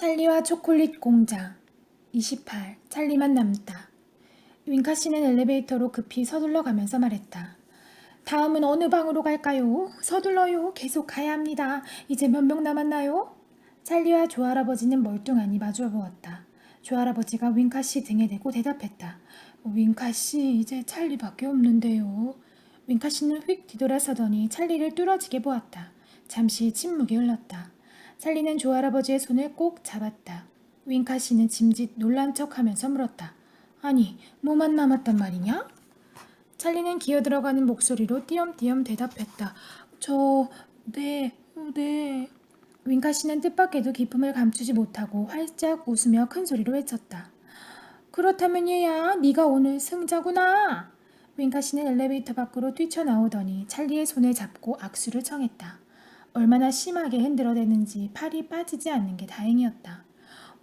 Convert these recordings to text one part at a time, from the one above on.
찰리와 초콜릿 공장 28. 찰리만 남다. 윙카 씨는 엘리베이터로 급히 서둘러 가면서 말했다. 다음은 어느 방으로 갈까요? 서둘러요. 계속 가야 합니다. 이제 몇 명 남았나요? 찰리와 조할아버지는 멀뚱하니 마주 보았다. 조할아버지가 윙카 씨 등에 대고 대답했다. 윙카 씨, 이제 찰리밖에 없는데요. 윙카 씨는 휙 뒤돌아서더니 찰리를 뚫어지게 보았다. 잠시 침묵이 흘렀다. 찰리는 조할아버지의 손을 꼭 잡았다. 윙카 씨는 짐짓 놀란 척하면서 물었다. 아니, 뭐만 남았단 말이냐? 찰리는 기어들어가는 목소리로 띄엄띄엄 대답했다. 네. 윙카 씨는 뜻밖에도 기쁨을 감추지 못하고 활짝 웃으며 큰 소리로 외쳤다. 그렇다면 얘야, 네가 오늘 승자구나. 윙카 씨는 엘리베이터 밖으로 뛰쳐나오더니 찰리의 손을 잡고 악수를 청했다. 얼마나 심하게 흔들어대는지 팔이 빠지지 않는 게 다행이었다.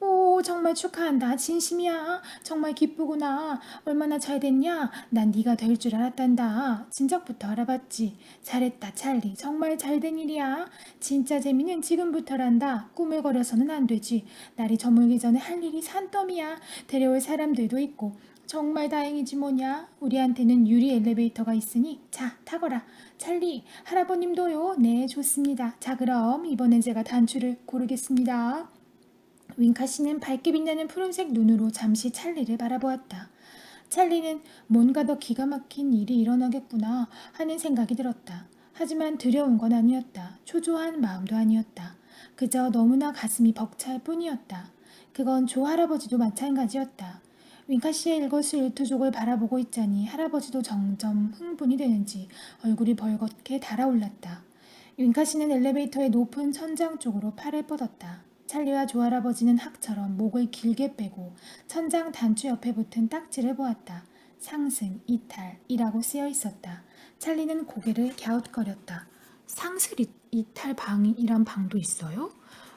오, 정말 축하한다. 진심이야. 정말 기쁘구나. 얼마나 잘 됐냐? 난 네가 될 줄 알았단다. 진작부터 알아봤지. 잘했다, 찰리. 정말 잘된 일이야. 진짜 재미는 지금부터란다. 꾸물거려서는 안 되지. 날이 저물기 전에 할 일이 산더미야. 데려올 사람들도 있고. 정말 다행이지 뭐냐. 우리한테는 유리 엘리베이터가 있으니 자, 타거라. 찰리, 할아버님도요. 네, 좋습니다. 자, 그럼 이번엔 제가 단추를 고르겠습니다. 윙카 씨는 밝게 빛나는 푸른색 눈으로 잠시 찰리를 바라보았다. 찰리는 뭔가 더 기가 막힌 일이 일어나겠구나 하는 생각이 들었다. 하지만 두려운 건 아니었다. 초조한 마음도 아니었다. 그저 너무나 가슴이 벅찰 뿐이었다. 그건 조 할아버지도 마찬가지였다. 윙카 씨의 일거수일투족을 바라보고 있자니 할아버지도 점점 흥분이 되는지 얼굴이 벌겋게 달아올랐다. 윙카 씨는 엘리베이터의 높은 천장 쪽으로 팔을 뻗었다. 찰리와 조할아버지는 학처럼 목을 길게 빼고 천장 단추 옆에 붙은 딱지를 보았다. 상승, 이탈이라고 쓰여 있었다. 찰리는 고개를 갸웃거렸다. 상승 이탈 방이란 방도 있어요?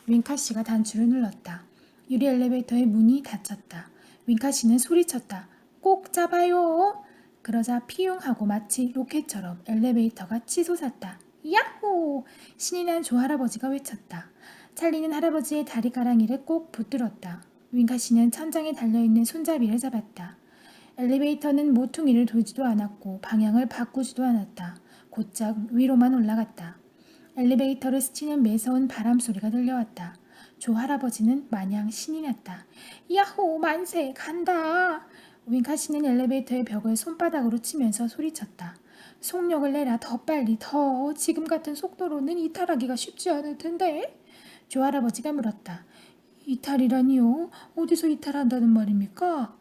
윙카 씨가 단추를 눌렀다. 유리 엘리베이터의 문이 닫혔다. 윙카 씨는 소리쳤다. 꼭 잡아요. 그러자 피용하고 마치 로켓처럼 엘리베이터가 치솟았다. 야호! 신이 난 조할아버지가 외쳤다. 찰리는 할아버지의 다리가랑이를 꼭 붙들었다. 윙카 씨는 천장에 달려있는 손잡이를 잡았다. 엘리베이터는 모퉁이를 돌지도 않았고 방향을 바꾸지도 않았다. 곧장 위로만 올라갔다. 엘리베이터를 스치는 매서운 바람 소리가 들려왔다. 조 할아버지는 마냥 신이 났다. 야호, 만세, 간다. 윙카 씨는 엘리베이터의 벽을 손바닥으로 치면서 소리쳤다. 속력을 내라, 더 빨리, 더. 지금 같은 속도로는 이탈하기가 쉽지 않을 텐데. 조 할아버지가 물었다. 이탈이라니요? 어디서 이탈한다는 말입니까?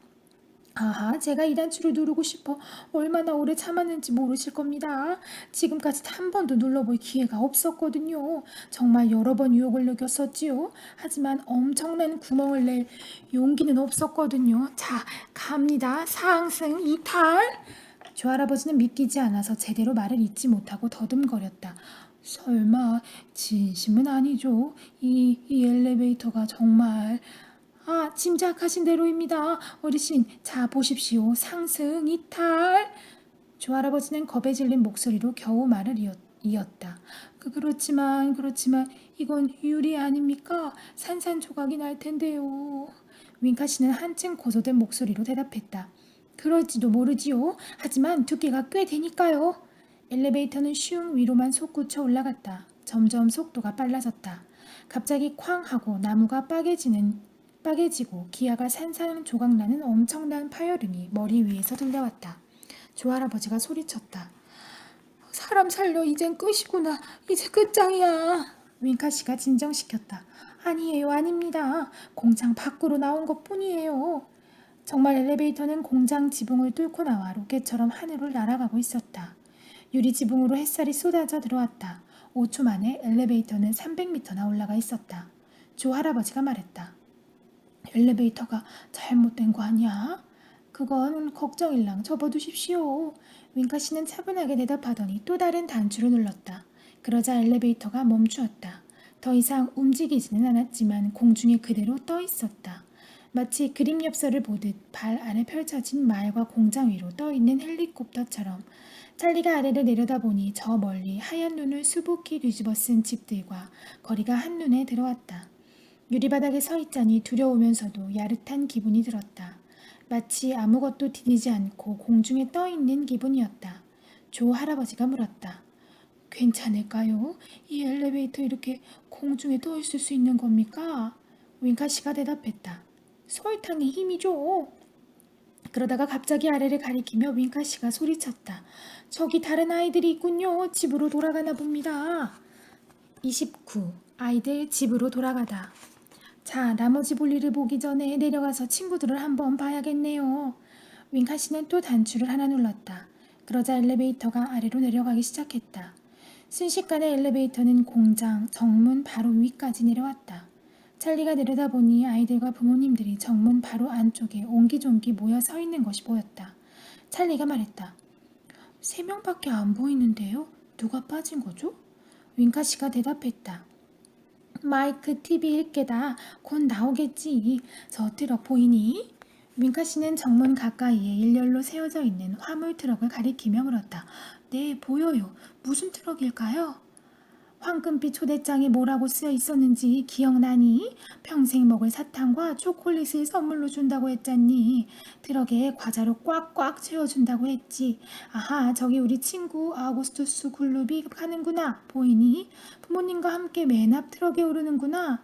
아하, 제가 이 단추를 누르고 싶어 얼마나 오래 참았는지 모르실 겁니다. 지금까지 한 번도 눌러볼 기회가 없었거든요. 정말 여러 번 유혹을 느꼈었지요. 하지만 엄청난 구멍을 낼 용기는 없었거든요. 자, 갑니다. 상승, 이탈. 조 할아버지는 믿기지 않아서 제대로 말을 잇지 못하고 더듬거렸다. 설마 진심은 아니죠? 이 엘리베이터가 정말... 아, 짐작하신 대로입니다. 어르신, 자 보십시오. 상승, 이탈. 조 할아버지는 겁에 질린 목소리로 겨우 말을 이었다. 그렇지만 이건 유리 아닙니까? 산산조각이 날 텐데요. 윙카 씨는 한층 고소된 목소리로 대답했다. 그럴지도 모르지요. 하지만 두께가 꽤 되니까요. 엘리베이터는 슝 위로만 솟구쳐 올라갔다. 점점 속도가 빨라졌다. 갑자기 쾅 하고 나무가 빠개지고 기아가 산산조각나는 엄청난 파열음이 머리 위에서 들려왔다. 조 할아버지가 소리쳤다. 사람 살려, 이젠 끝이구나. 이제 끝장이야. 윙카 씨가 진정시켰다. 아니에요, 아닙니다. 공장 밖으로 나온 것뿐이에요. 정말 엘리베이터는 공장 지붕을 뚫고 나와 로켓처럼 하늘을 날아가고 있었다. 유리 지붕으로 햇살이 쏟아져 들어왔다. 5초 만에 엘리베이터는 300m나 올라가 있었다. 조 할아버지가 말했다. 엘리베이터가 잘못된 거 아니야? 그건 걱정일랑 접어두십시오. 윙카 씨는 차분하게 대답하더니 또 다른 단추를 눌렀다. 그러자 엘리베이터가 멈추었다. 더 이상 움직이지는 않았지만 공중에 그대로 떠 있었다. 마치 그림 엽서를 보듯 발 아래 펼쳐진 마을과 공장 위로 떠 있는 헬리콥터처럼. 찰리가 아래를 내려다보니 저 멀리 하얀 눈을 수북히 뒤집어 쓴 집들과 거리가 한눈에 들어왔다. 유리바닥에 서 있자니 두려우면서도 야릇한 기분이 들었다. 마치 아무것도 디디지 않고 공중에 떠 있는 기분이었다. 조 할아버지가 물었다. 괜찮을까요? 이 엘리베이터 이렇게 공중에 떠 있을 수 있는 겁니까? 윙카 씨가 대답했다. 설탕의 힘이죠. 그러다가 갑자기 아래를 가리키며 윙카 씨가 소리쳤다. 저기 다른 아이들이 있군요. 집으로 돌아가나 봅니다. 29. 아이들 집으로 돌아가다. 자, 나머지 볼일을 보기 전에 내려가서 친구들을 한번 봐야겠네요. 윙카 씨는 또 단추를 하나 눌렀다. 그러자 엘리베이터가 아래로 내려가기 시작했다. 순식간에 엘리베이터는 공장, 정문 바로 위까지 내려왔다. 찰리가 내려다보니 아이들과 부모님들이 정문 바로 안쪽에 옹기종기 모여 서 있는 것이 보였다. 찰리가 말했다. 3명밖에 안 보이는데요? 누가 빠진 거죠? 윙카 씨가 대답했다. 마이크 TV 1개다. 곧 나오겠지. 저 트럭 보이니? 윙카 씨는 정문 가까이에 일렬로 세워져 있는 화물 트럭을 가리키며 물었다. 네, 보여요. 무슨 트럭일까요? 황금빛 초대장에 뭐라고 쓰여 있었는지 기억나니? 평생 먹을 사탕과 초콜릿을 선물로 준다고 했잖니. 트럭에 과자로 꽉꽉 채워준다고 했지. 아하, 저기 우리 친구 아우구스투스 굴룹이 가는구나. 보이니? 부모님과 함께 맨 앞 트럭에 오르는구나.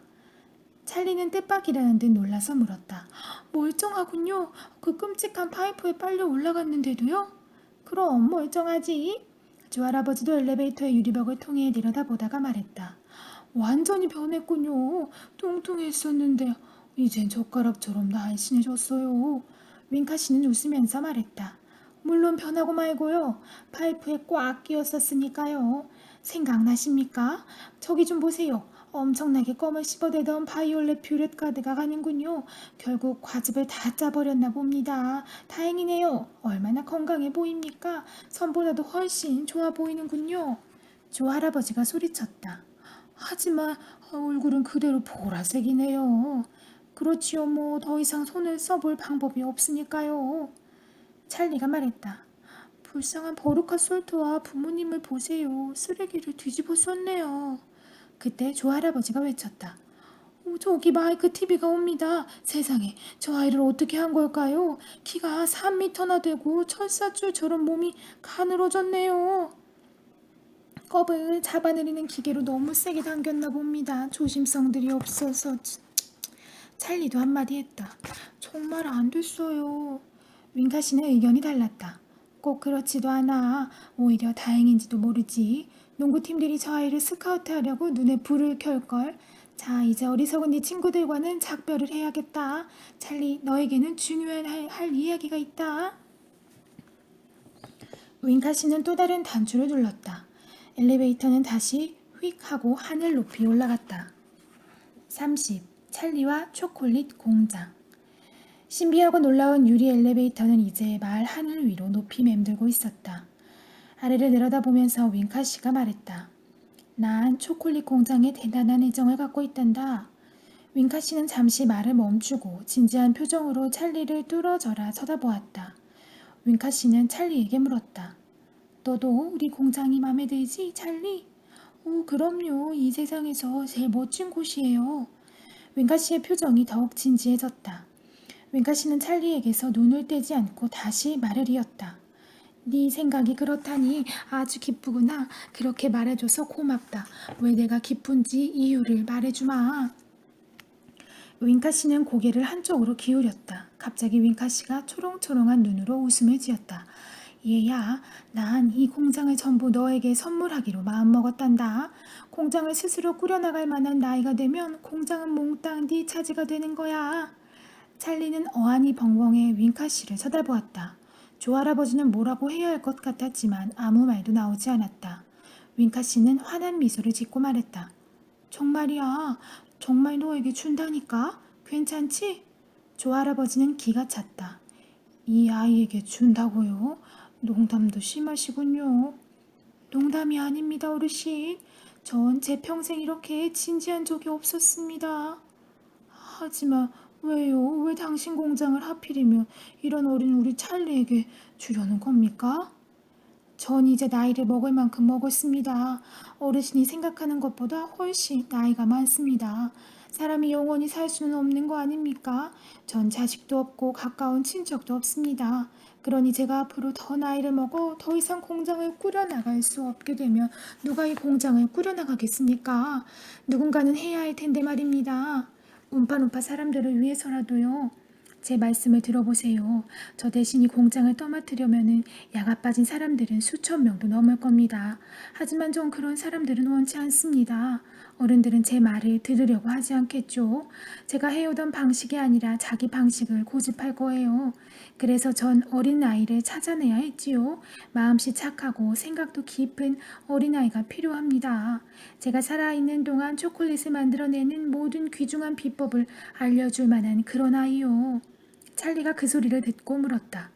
찰리는 뜻밖이라는 듯 놀라서 물었다. 멀쩡하군요. 그 끔찍한 파이프에 빨려 올라갔는데도요? 그럼 멀쩡하지. 조 할아버지도 엘리베이터의 유리벽을 통해 내려다보다가 말했다. 완전히 변했군요. 뚱뚱했었는데 이젠 젓가락처럼 날씬해졌어요. 윙카 씨는 웃으면서 말했다. 물론 변하고 말고요. 파이프에 꽉 끼었었으니까요. 생각나십니까? 저기 좀 보세요. 엄청나게 껌을 씹어대던 바이올렛 뷰렛 가드가 가는군요. 결국 과즙을 다 짜버렸나 봅니다. 다행이네요. 얼마나 건강해 보입니까? 선보다도 훨씬 좋아 보이는군요. 조 할아버지가 소리쳤다. 하지만 얼굴은 그대로 보라색이네요. 그렇지요. 뭐 더 이상 손을 써볼 방법이 없으니까요. 찰리가 말했다. 불쌍한 버루카 솔트와 부모님을 보세요. 쓰레기를 뒤집어 썼네요. 그때 조 할아버지가 외쳤다. 저기 마이크 TV가 옵니다. 세상에, 저 아이를 어떻게 한 걸까요? 키가 3미터나 되고 철사줄처럼 몸이 가늘어졌네요. 껍을 잡아내리는 기계로 너무 세게 당겼나 봅니다. 조심성들이 없어서. 찰리도 한마디 했다. 정말 안 됐어요. 윙카 씨는 의견이 달랐다. 꼭 그렇지도 않아. 오히려 다행인지도 모르지. 농구팀들이 저 아이를 스카우트하려고 눈에 불을 켤걸. 자, 이제 어리석은 네 친구들과는 작별을 해야겠다. 찰리, 너에게는 중요한 할 이야기가 있다. 윙카 씨는 또 다른 단추를 눌렀다. 엘리베이터는 다시 휙 하고 하늘 높이 올라갔다. 30. 찰리와 초콜릿 공장. 신비하고 놀라운 유리 엘리베이터는 이제 마을 하늘 위로 높이 맴돌고 있었다. 아래를 내려다보면서 윙카 씨가 말했다. 난 초콜릿 공장에 대단한 애정을 갖고 있단다. 윙카 씨는 잠시 말을 멈추고 진지한 표정으로 찰리를 뚫어져라 쳐다보았다. 윙카 씨는 찰리에게 물었다. 너도 우리 공장이 마음에 들지, 찰리? 오, 그럼요. 이 세상에서 제일 멋진 곳이에요. 윙카 씨의 표정이 더욱 진지해졌다. 윙카 씨는 찰리에게서 눈을 떼지 않고 다시 말을 이었다. 네 생각이 그렇다니 아주 기쁘구나. 그렇게 말해줘서 고맙다. 왜 내가 기쁜지 이유를 말해주마. 윙카 씨는 고개를 한쪽으로 기울였다. 갑자기 윙카 씨가 초롱초롱한 눈으로 웃음을 지었다. 얘야, 난 이 공장을 전부 너에게 선물하기로 마음먹었단다. 공장을 스스로 꾸려나갈 만한 나이가 되면 공장은 몽땅 네 차지가 되는 거야. 찰리는 어안이 벙벙해 윙카 씨를 쳐다보았다. 조 할아버지는 뭐라고 해야 할 것 같았지만 아무 말도 나오지 않았다. 윙카 씨는 환한 미소를 짓고 말했다. 정말이야. 정말 너에게 준다니까? 괜찮지? 조 할아버지는 기가 찼다. 이 아이에게 준다고요? 농담도 심하시군요. 농담이 아닙니다, 어르신. 전 제 평생 이렇게 진지한 적이 없었습니다. 하지만 왜요? 왜 당신 공장을 하필이면 이런 어린 우리 찰리에게 주려는 겁니까? 전 이제 나이를 먹을 만큼 먹었습니다. 어르신이 생각하는 것보다 훨씬 나이가 많습니다. 사람이 영원히 살 수는 없는 거 아닙니까? 전 자식도 없고 가까운 친척도 없습니다. 그러니 제가 앞으로 더 나이를 먹어 더 이상 공장을 꾸려나갈 수 없게 되면 누가 이 공장을 꾸려나가겠습니까? 누군가는 해야 할 텐데 말입니다. 움파움파 사람들을 위해서라도요. 제 말씀을 들어보세요. 저 대신 이 공장을 떠맡으려면은 야가 빠진 사람들은 수천 명도 넘을 겁니다. 하지만 전 그런 사람들은 원치 않습니다. 어른들은 제 말을 들으려고 하지 않겠죠. 제가 해오던 방식이 아니라 자기 방식을 고집할 거예요. 그래서 전 어린아이를 찾아내야 했지요. 마음씨 착하고 생각도 깊은 어린아이가 필요합니다. 제가 살아있는 동안 초콜릿을 만들어내는 모든 귀중한 비법을 알려줄 만한 그런 아이요. 찰리가 그 소리를 듣고 물었다.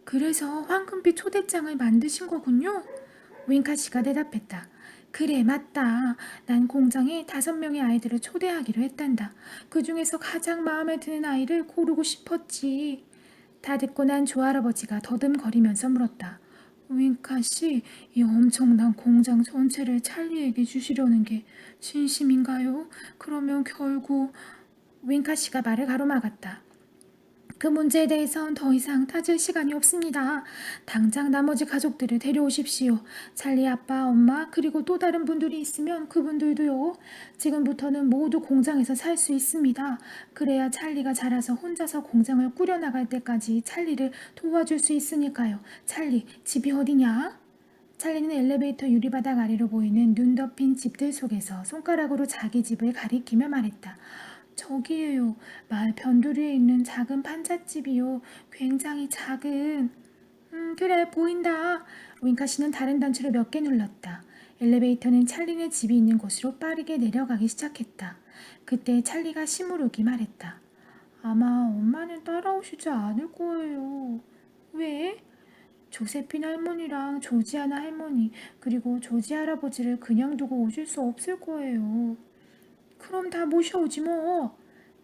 그래서 황금빛 초대장을 만드신 거군요? 윙카 씨가 대답했다. 그래, 맞다. 난 공장에 5명의 아이들을 초대하기로 했단다. 그 중에서 가장 마음에 드는 아이를 고르고 싶었지. 다 듣고 난 조할아버지가 더듬거리면서 물었다. 윙카 씨, 이 엄청난 공장 전체를 찰리에게 주시려는 게 진심인가요? 그러면 결국... 윙카 씨가 말을 가로막았다. 그 문제에 대해선 더 이상 따질 시간이 없습니다. 당장 나머지 가족들을 데려오십시오. 찰리 아빠, 엄마, 그리고 또 다른 분들이 있으면 그분들도요. 지금부터는 모두 공장에서 살 수 있습니다. 그래야 찰리가 자라서 혼자서 공장을 꾸려나갈 때까지 찰리를 도와줄 수 있으니까요. 찰리, 집이 어디냐? 찰리는 엘리베이터 유리바닥 아래로 보이는 눈 덮인 집들 속에서 손가락으로 자기 집을 가리키며 말했다. 저기에요. 마을 변두리에 있는 작은 판잣집이요. 굉장히 작은. 그래, 보인다. 윙카 씨는 다른 단추를 몇 개 눌렀다. 엘리베이터는 찰리네 집이 있는 곳으로 빠르게 내려가기 시작했다. 그때 찰리가 시무룩이 말했다. 아마 엄마는 따라오시지 않을 거예요. 왜? 조세핀 할머니랑 조지아나 할머니 그리고 조지 할아버지를 그냥 두고 오실 수 없을 거예요. 그럼 다 모셔오지 뭐.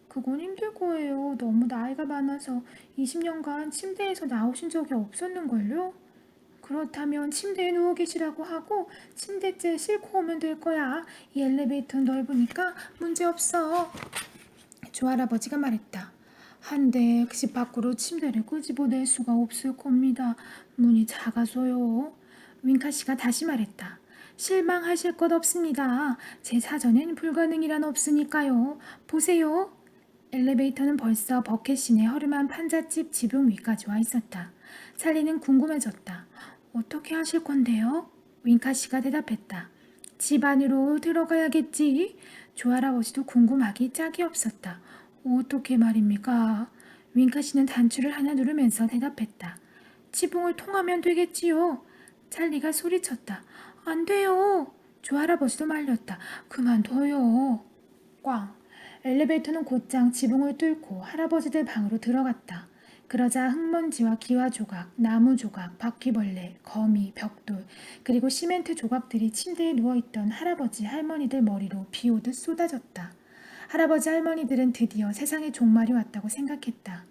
그건 힘들 거예요. 너무 나이가 많아서 20년간 침대에서 나오신 적이 없었는걸요? 그렇다면 침대에 누워 계시라고 하고 침대째 싣고 오면 될 거야. 이 엘리베이터는 넓으니까 문제없어. 조할아버지가 말했다. 한데 그 집 밖으로 침대를 끄집어낼 수가 없을 겁니다. 문이 작아서요. 윙카 씨가 다시 말했다. 실망하실 것 없습니다. 제 사전엔 불가능이란 없으니까요. 보세요. 엘리베이터는 벌써 버켓신의 허름한 판잣집 지붕 위까지 와 있었다. 찰리는 궁금해졌다. 어떻게 하실 건데요? 윙카 씨가 대답했다. 집 안으로 들어가야겠지. 조할아버지도 궁금하기 짝이 없었다. 어떻게 말입니까? 윙카 씨는 단추를 하나 누르면서 대답했다. 지붕을 통하면 되겠지요. 찰리가 소리쳤다. 안 돼요. 조할아버지도 말렸다. 그만둬요. 꽝. 엘리베이터는 곧장 지붕을 뚫고 할아버지들 방으로 들어갔다. 그러자 흙먼지와 기와 조각, 나무 조각, 바퀴벌레, 거미, 벽돌, 그리고 시멘트 조각들이 침대에 누워있던 할아버지, 할머니들 머리로 비오듯 쏟아졌다. 할아버지, 할머니들은 드디어 세상에 종말이 왔다고 생각했다.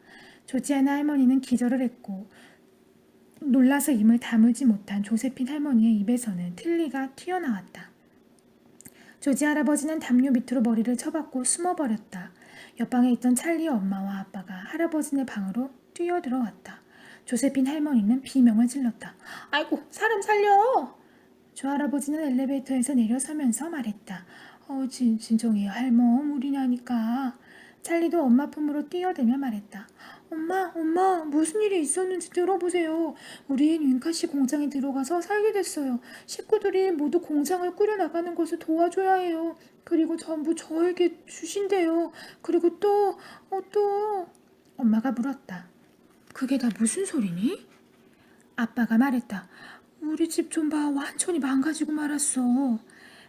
조지아나 할머니는 기절을 했고 놀라서 입을 다물지 못한 조세핀 할머니의 입에서는 틀니가 튀어나왔다. 조지 할아버지는 담요 밑으로 머리를 쳐박고 숨어버렸다. 옆방에 있던 찰리의 엄마와 아빠가 할아버지네 방으로 뛰어들어왔다. 조세핀 할머니는 비명을 질렀다. 아이고, 사람 살려! 조 할아버지는 엘리베이터에서 내려서면서 말했다. 진정해 할멈, 우리나니까. 찰리도 엄마 품으로 뛰어들며 말했다. 엄마, 무슨 일이 있었는지 들어보세요. 우린 윙카씨 공장에 들어가서 살게 됐어요. 식구들이 모두 공장을 꾸려나가는 것을 도와줘야 해요. 그리고 전부 저에게 주신대요. 그리고 또. 엄마가 물었다. 그게 다 무슨 소리니? 아빠가 말했다. 우리 집 좀 봐. 완전히 망가지고 말았어.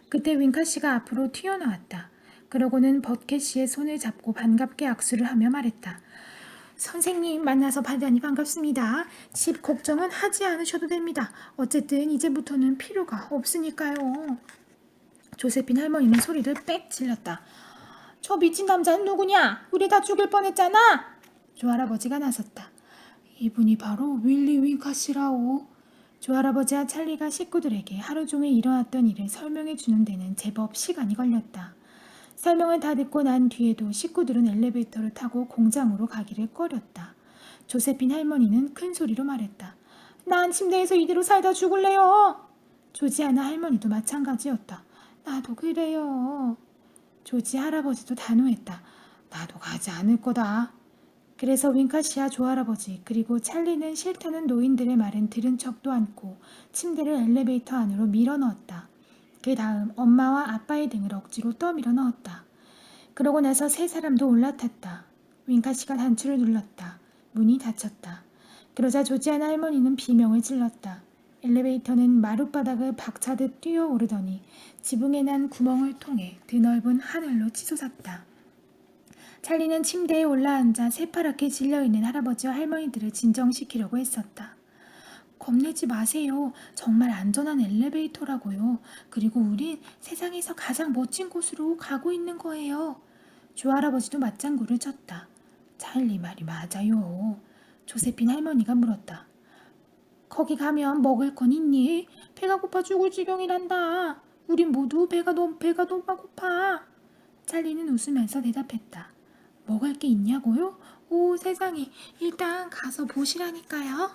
그때 윙카씨가 앞으로 튀어나왔다. 그러고는 버켓씨의 손을 잡고 반갑게 악수를 하며 말했다. 선생님 만나서 대단히 반갑습니다. 집 걱정은 하지 않으셔도 됩니다. 어쨌든 이제부터는 필요가 없으니까요. 조세핀 할머니는 소리를 빽 질렀다. 저 미친 남자는 누구냐? 우리 다 죽을 뻔했잖아. 조할아버지가 나섰다. 이분이 바로 윌리 윙카 씨라오. 조할아버지와 찰리가 식구들에게 하루 종일 일어났던 일을 설명해 주는 데는 제법 시간이 걸렸다. 설명을 다 듣고 난 뒤에도 식구들은 엘리베이터를 타고 공장으로 가기를 꺼렸다. 조세핀 할머니는 큰 소리로 말했다. 난 침대에서 이대로 살다 죽을래요. 조지아나 할머니도 마찬가지였다. 나도 그래요. 조지 할아버지도 단호했다. 나도 가지 않을 거다. 그래서 윙카시아 조할아버지 그리고 찰리는 싫다는 노인들의 말은 들은 척도 않고 침대를 엘리베이터 안으로 밀어 넣었다. 그 다음 엄마와 아빠의 등을 억지로 떠밀어 넣었다. 그러고 나서 세 사람도 올라탔다. 윙카시가 단추를 눌렀다. 문이 닫혔다. 그러자 조지아나 할머니는 비명을 질렀다. 엘리베이터는 마룻바닥을 박차듯 뛰어오르더니 지붕에 난 구멍을 통해 드넓은 하늘로 치솟았다. 찰리는 침대에 올라앉아 새파랗게 질려있는 할아버지와 할머니들을 진정시키려고 했었다. 겁내지 마세요. 정말 안전한 엘리베이터라고요. 그리고 우린 세상에서 가장 멋진 곳으로 가고 있는 거예요. 조할아버지도 맞장구를 쳤다. 찰리 말이 맞아요. 조세핀 할머니가 물었다. 거기 가면 먹을 건 있니? 배가 고파 죽을 지경이란다. 우린 모두 배가 너무 고파. 찰리는 웃으면서 대답했다. 먹을 게 있냐고요? 오 세상에 일단 가서 보시라니까요.